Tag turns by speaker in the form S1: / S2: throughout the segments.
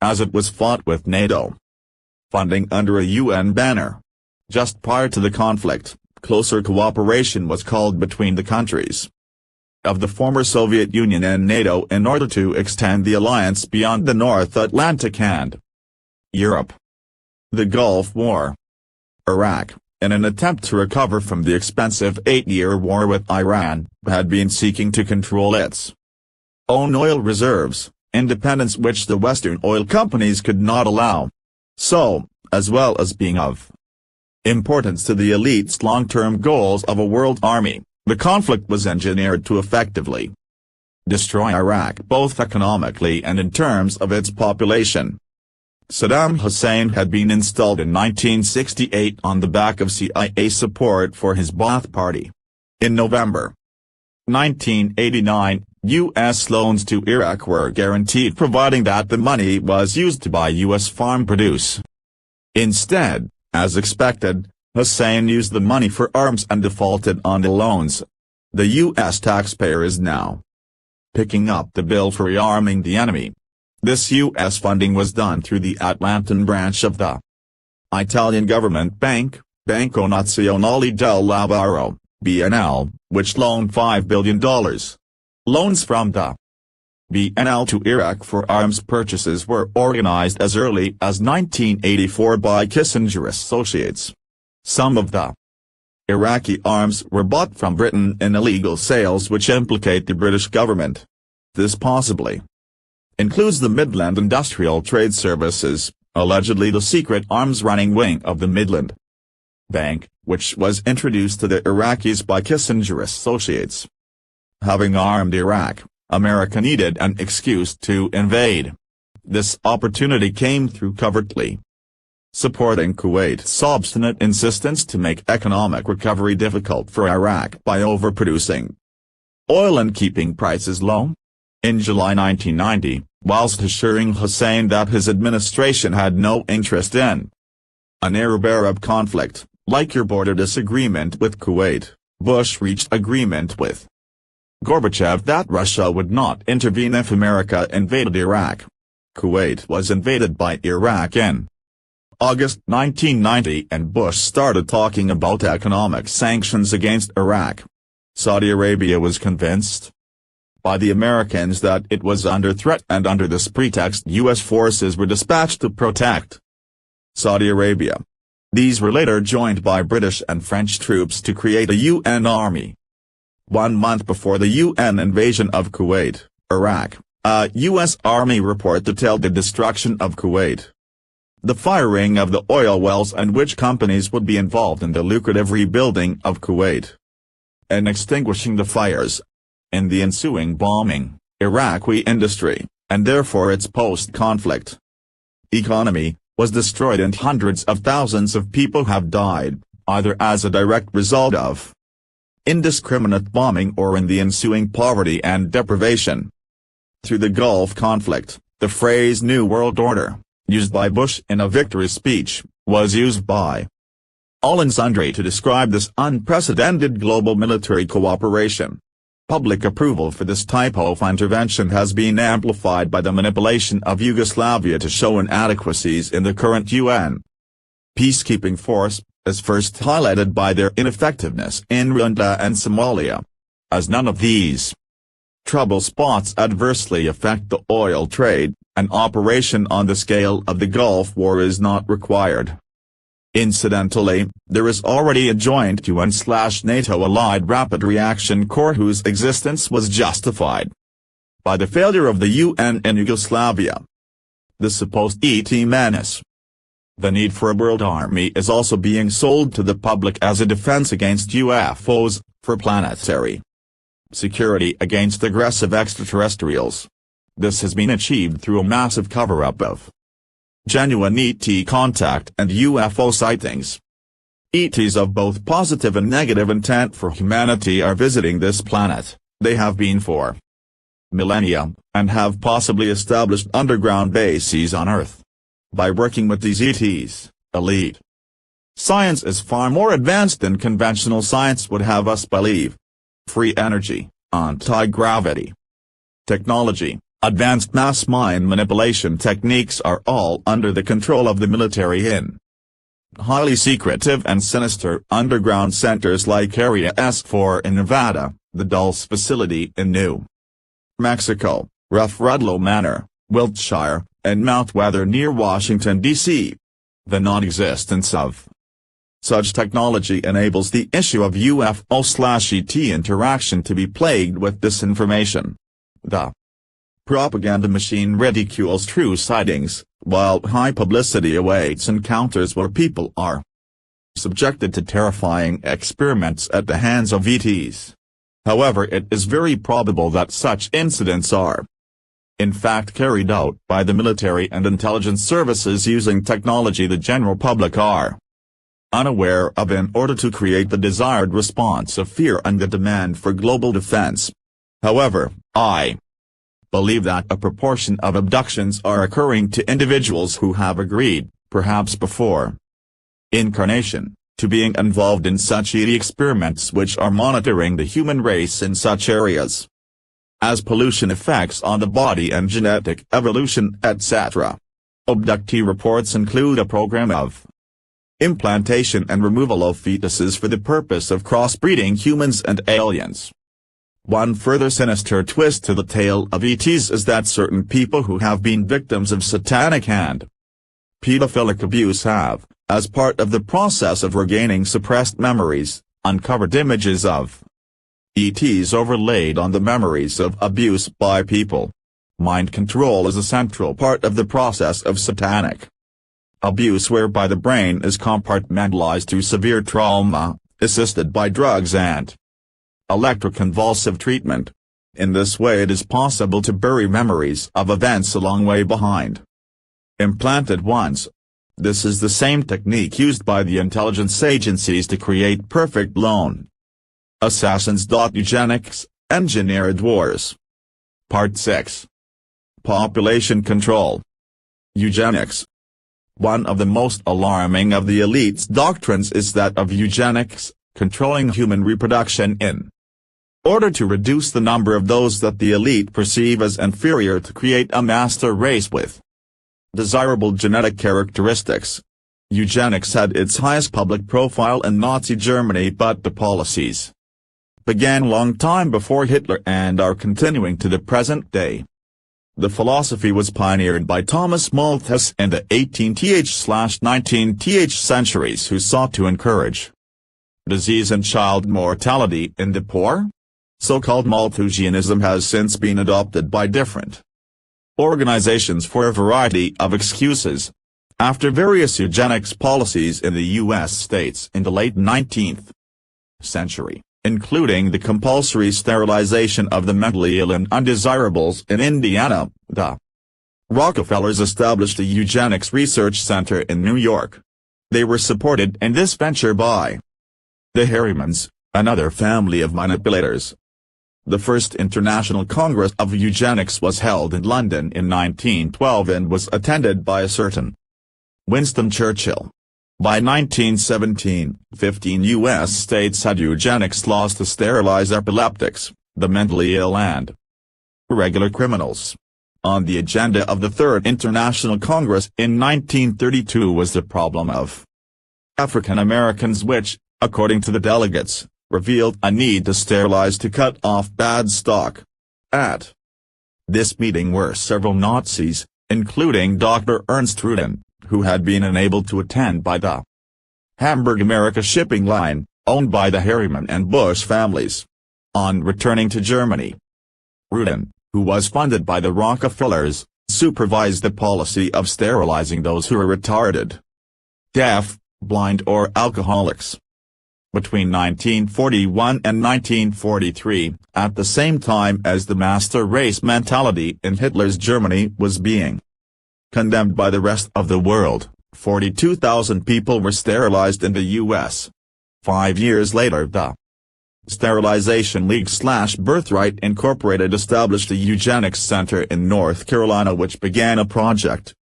S1: as it was fought with NATO funding under a UN banner. Just prior to the conflict, closer cooperation was called between the countries of the former Soviet Union and NATO in order to extend the alliance beyond the North Atlantic and Europe. The Gulf War. Iraq, in an attempt to recover from the expensive 8-year war with Iran, had been seeking to control its own oil reserves, independence which the Western oil companies could not allow. So, as well as being of importance to the elite's long-term goals of a world army, the conflict was engineered to effectively destroy Iraq both economically and in terms of its population. Saddam Hussein had been installed in 1968 on the back of CIA support for his Ba'ath Party. In November 1989, U.S. loans to Iraq were guaranteed, providing that the money was used to buy U.S. farm produce. Instead, as expected, Hussein used the money for arms and defaulted on the loans. The U.S. taxpayer is now picking up the bill for rearming the enemy. This U.S. funding was done through the Atlantan branch of the Italian government bank, Banco Nazionale del Lavoro, BNL, which loaned $5 billion. Loans from the BNL to Iraq for arms purchases were organized as early as 1984 by Kissinger Associates. Some of the Iraqi arms were bought from Britain in illegal sales which implicate the British government. This possibly includes the Midland Industrial Trade Services, allegedly the secret arms-running wing of the Midland Bank, which was introduced to the Iraqis by Kissinger Associates. Having armed Iraq, America needed an excuse to invade. This opportunity came through covertly supporting Kuwait's obstinate insistence to make economic recovery difficult for Iraq by overproducing oil and keeping prices low. In July 1990, whilst assuring Hussein that his administration had no interest in an Arab-Arab conflict, like your border disagreement with Kuwait, Bush reached agreement with Gorbachev that Russia would not intervene if America invaded Iraq. Kuwait was invaded by Iraq in August 1990 and Bush started talking about economic sanctions against Iraq. Saudi Arabia was convinced by the Americans that it was under threat, and under this pretext U.S. forces were dispatched to protect Saudi Arabia. These were later joined by British and French troops to create a UN army. 1 month before the UN invasion of Kuwait, Iraq, a U.S. Army report detailed the destruction of Kuwait, the firing of the oil wells and which companies would be involved in the lucrative rebuilding of Kuwait and extinguishing the fires. In the ensuing bombing, Iraqi industry, and therefore its post-conflict economy, was destroyed and hundreds of thousands of people have died, either as a direct result of indiscriminate bombing or in the ensuing poverty and deprivation. Through the Gulf conflict, the phrase New World Order, used by Bush in a victory speech, was used by all and sundry to describe this unprecedented global military cooperation. Public approval for this type of intervention has been amplified by the manipulation of Yugoslavia to show inadequacies in the current UN peacekeeping force, as first highlighted by their ineffectiveness in Rwanda and Somalia. As none of these trouble spots adversely affect the oil trade, an operation on the scale of the Gulf War is not required. Incidentally, there is already a joint UN/NATO allied rapid reaction corps whose existence was justified by the failure of the UN in Yugoslavia. The supposed ET menace. The need for a world army is also being sold to the public as a defense against UFOs, for planetary security against aggressive extraterrestrials. This has been achieved through a massive cover-up of genuine ET contact and UFO sightings. ETs of both positive and negative intent for humanity are visiting this planet. They have been for millennia, and have possibly established underground bases on Earth. By working with these ETs, elite science is far more advanced than conventional science would have us believe. Free energy, anti-gravity technology, Advanced mass mind manipulation techniques are all under the control of the military in highly secretive and sinister underground centers like Area S4 in Nevada, the Dulce facility in New Mexico, Rough Rudlow Manor, Wiltshire, and Mount Weather near Washington, D.C. The non-existence of such technology enables the issue of UFO/ET interaction to be plagued with disinformation. The propaganda machine ridicules true sightings, while high publicity awaits encounters where people are subjected to terrifying experiments at the hands of ETs. However, it is very probable that such incidents are, in fact, carried out by the military and intelligence services using technology the general public are unaware of in order to create the desired response of fear and the demand for global defense. However, I believe that a proportion of abductions are occurring to individuals who have agreed, perhaps before incarnation, to being involved in such ET experiments which are monitoring the human race in such areas as pollution effects on the body and genetic evolution, etc. Abductee reports include a program of implantation and removal of fetuses for the purpose of crossbreeding humans and aliens. One further sinister twist to the tale of ETs is that certain people who have been victims of satanic and pedophilic abuse have, as part of the process of regaining suppressed memories, uncovered images of ETs overlaid on the memories of abuse by people. Mind control is a central part of the process of satanic abuse, whereby the brain is compartmentalized through severe trauma, assisted by drugs and electroconvulsive treatment. In this way it is possible to bury memories of events a long way behind implanted ones. This is the same technique used by the intelligence agencies to create perfect lone assassins. Eugenics, Engineered Wars. Part 6. Population Control. Eugenics. One of the most alarming of the elite's doctrines is that of eugenics, controlling human reproduction in order to reduce the number of those that the elite perceive as inferior to create a master race with desirable genetic characteristics. Eugenics had its highest public profile in Nazi Germany, but the policies began long time before Hitler and are continuing to the present day. The philosophy was pioneered by Thomas Malthus in the 18th/19th centuries, who sought to encourage disease and child mortality in the poor. So-called Malthusianism has since been adopted by different organizations for a variety of excuses. After various eugenics policies in the U.S. states in the late 19th century, including the compulsory sterilization of the mentally ill and undesirables in Indiana, the Rockefellers established a eugenics research center in New York. They were supported in this venture by the Harrimans, another family of manipulators. The first International Congress of Eugenics was held in London in 1912 and was attended by a certain Winston Churchill. By 1917, 15 U.S. states had eugenics laws to sterilize epileptics, the mentally ill and irregular criminals. On the agenda of the Third International Congress in 1932 was the problem of African Americans, which, according to the delegates, revealed a need to sterilize to cut off bad stock. At this meeting were several Nazis, including Dr. Ernst Rudin, who had been enabled to attend by the Hamburg America shipping line, owned by the Harriman and Bush families. On returning to Germany, Rudin, who was funded by the Rockefellers, supervised the policy of sterilizing those who were retarded, deaf, blind or alcoholics. Between 1941 and 1943, at the same time as the master race mentality in Hitler's Germany was being condemned by the rest of the world, 42,000 people were sterilized in the U.S. 5 years later, the Sterilization League/Birthright Incorporated established a eugenics center in North Carolina, which began a project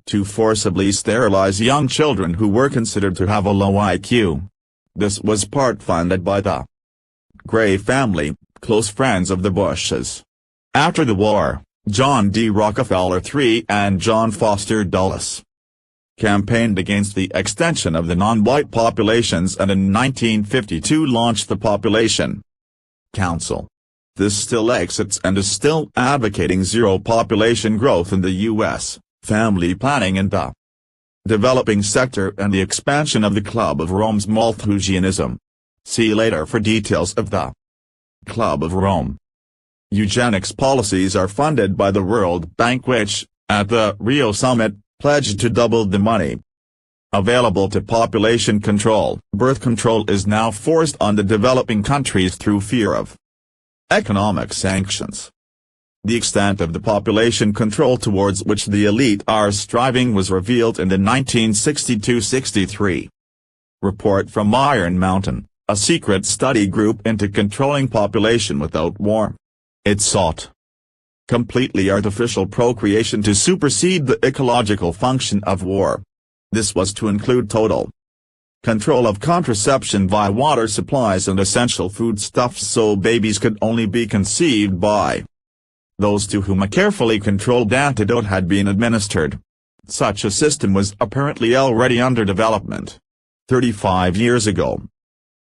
S1: to forcibly sterilize young children who were considered to have a low IQ. This was part funded by the Gray family, close friends of the Bushes. After the war, John D. Rockefeller III and John Foster Dulles, campaigned against the extension of the non-white populations and in 1952 launched the Population Council. This still exists and is still advocating zero population growth in the U.S., family planning in the developing sector and the expansion of the Club of Rome's Malthusianism. See later for details of the Club of Rome. Eugenics policies are funded by the World Bank which, at the Rio Summit, pledged to double the money available to population control. Birth control is now forced on the developing countries through fear of economic sanctions. The extent of the population control towards which the elite are striving was revealed in the 1962-63 report from Iron Mountain, a secret study group into controlling population without war. It sought completely artificial procreation to supersede the ecological function of war. This was to include total control of contraception via water supplies and essential foodstuffs so babies could only be conceived by those to whom a carefully controlled antidote had been administered. Such a system was apparently already under development 35 years ago.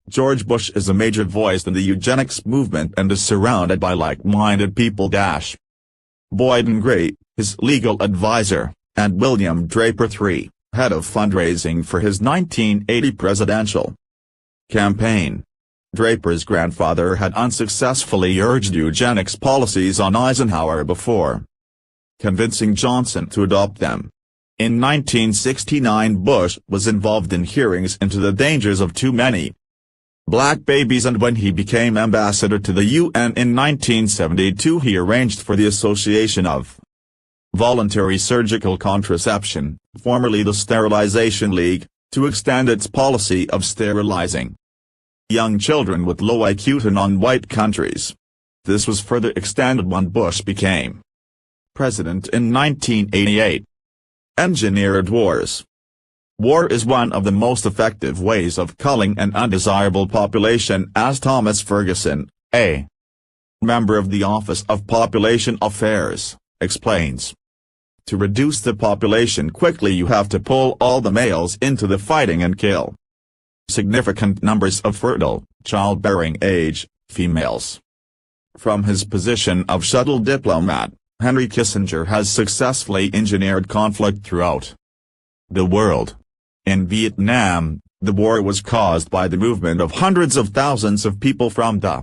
S1: George Bush is a major voice in the eugenics movement and is surrounded by like-minded people. Boyd and Gray, his legal advisor, and William Draper III, head of fundraising for his 1980 presidential campaign. Draper's grandfather had unsuccessfully urged eugenics policies on Eisenhower before convincing Johnson to adopt them. In 1969 Bush was involved in hearings into the dangers of too many black babies, and when he became ambassador to the UN in 1972 he arranged for the Association of Voluntary Surgical Contraception, formerly the Sterilization League, to extend its policy of sterilizing young children with low IQ to non-white countries. This was further extended when Bush became president in 1988. Engineered wars. War is one of the most effective ways of culling an undesirable population, as Thomas Ferguson, a member of the Office of Population Affairs, explains. To reduce the population quickly you have to pull all the males into the fighting and kill significant numbers of fertile, childbearing age, females. From his position of shuttle diplomat, Henry Kissinger has successfully engineered conflict throughout the world. In Vietnam, the war was caused by the movement of hundreds of thousands of people from the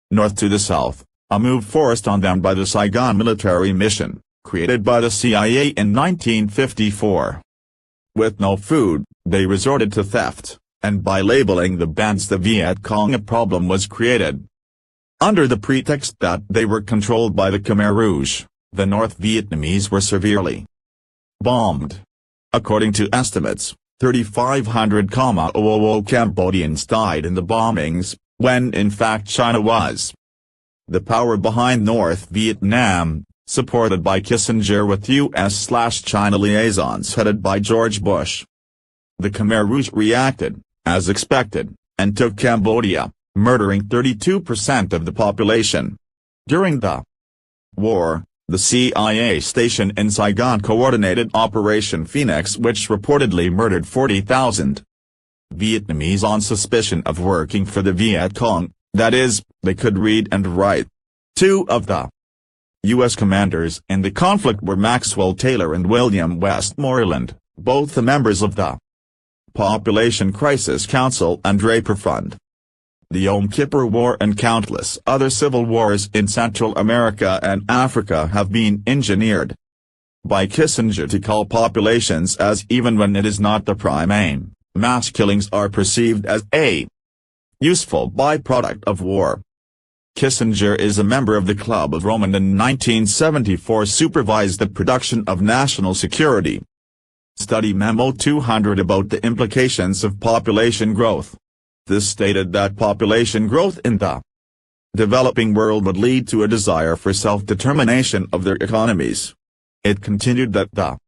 S1: north to the south, a move forced on them by the Saigon military mission, created by the CIA in 1954. With no food, they resorted to theft, and by labeling the bands the Viet Cong, a problem was created. Under the pretext that they were controlled by the Khmer Rouge, the North Vietnamese were severely bombed. According to estimates, 3,500 Cambodians died in the bombings, when in fact China was the power behind North Vietnam, supported by Kissinger with U.S./China liaisons headed by George Bush. The Khmer Rouge reacted, as expected, and took Cambodia, murdering 32% of the population. During the war, the CIA station in Saigon coordinated Operation Phoenix, which reportedly murdered 40,000 Vietnamese on suspicion of working for the Viet Cong, that is, they could read and write. Two of the U.S. commanders in the conflict were Maxwell Taylor and William Westmoreland, both the members of the Population Crisis Council and Draper Fund. The Yom Kippur War and countless other civil wars in Central America and Africa have been engineered by Kissinger to cull populations, as even when it is not the prime aim, mass killings are perceived as a useful byproduct of war. Kissinger is a member of the Club of Rome and in 1974 supervised the production of National Security Study Memo 200 about the implications of population growth. This stated that population growth in the developing world would lead to a desire for self-determination of their economies. It continued that the